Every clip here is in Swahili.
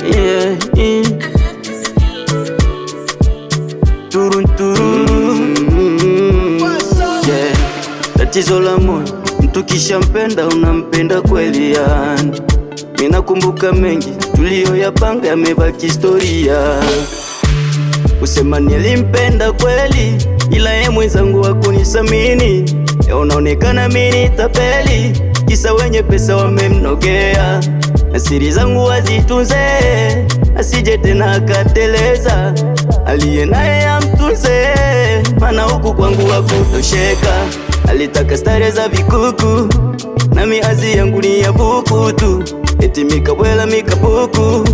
yeah, yeah. Turun yeah. Tatizo la moyo, mtu kisha mpenda unampenda kweli yani. Ninakumbuka mengi tuliyoyapanga yamebaki historia. Usema nilimpenda kweli, ila ye mwenzangu hakunisamini. Unaonekana mimi tapeli, kisa wenye pesa wamemnogea. Na siri zangu wazitunze, asije tena akateleza. Aliye naye amtunze, mana huku kwangu hakutosheka. Alitaka stare za vikuku, na miazi yangu ni ya buku tu. Eti mikabwela mikabuku,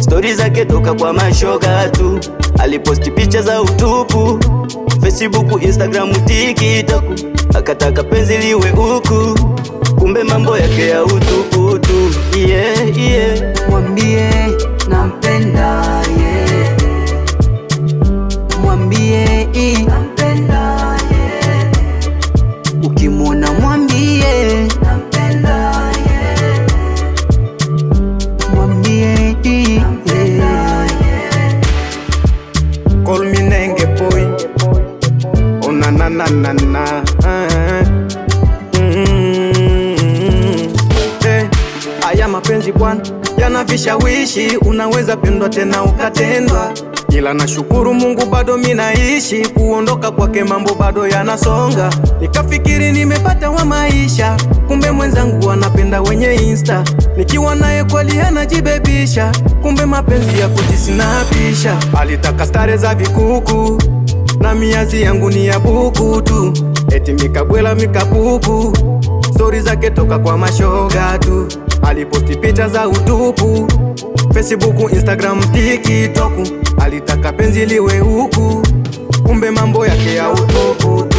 story zake toka kwa mashoga tu. Aliposti picha za utupu, Facebook, Instagram, TikTok. Akataka penzi liwe huku, kumbe mambo yake ya utupu tu. Yeah, yeah. Mwambie nampenda, yeah. Mwambie nampenda, yeah. Ukimwona mwambie nampenda, yeah. Mwambie nampenda, yeah. Call me Nenge boy. Oh na na na na na. Haya mapenzi bwana yana vishawishi, unaweza pendwa tena ukatendwa. Ila nashukuru Mungu bado mimi naishi, kuondoka kwake mambo bado yanasonga. Nikafikiri nimepata wa maisha, kumbe mwenzangu anapenda wenye Insta. Nikiwa naye kweli anajibebisha, kumbe mapenzi ya kujisinapisha. Alitaka stare za vikuku, na miazi yangu ni ya buku tu. Eti mikabwela mikabuku, story zake toka kwa mashoga tu. Aliposti picha za utupu, Facebook, Instagram, TikTok. Alitaka penzi liwe huku, kumbe mambo yake ya utupu tu.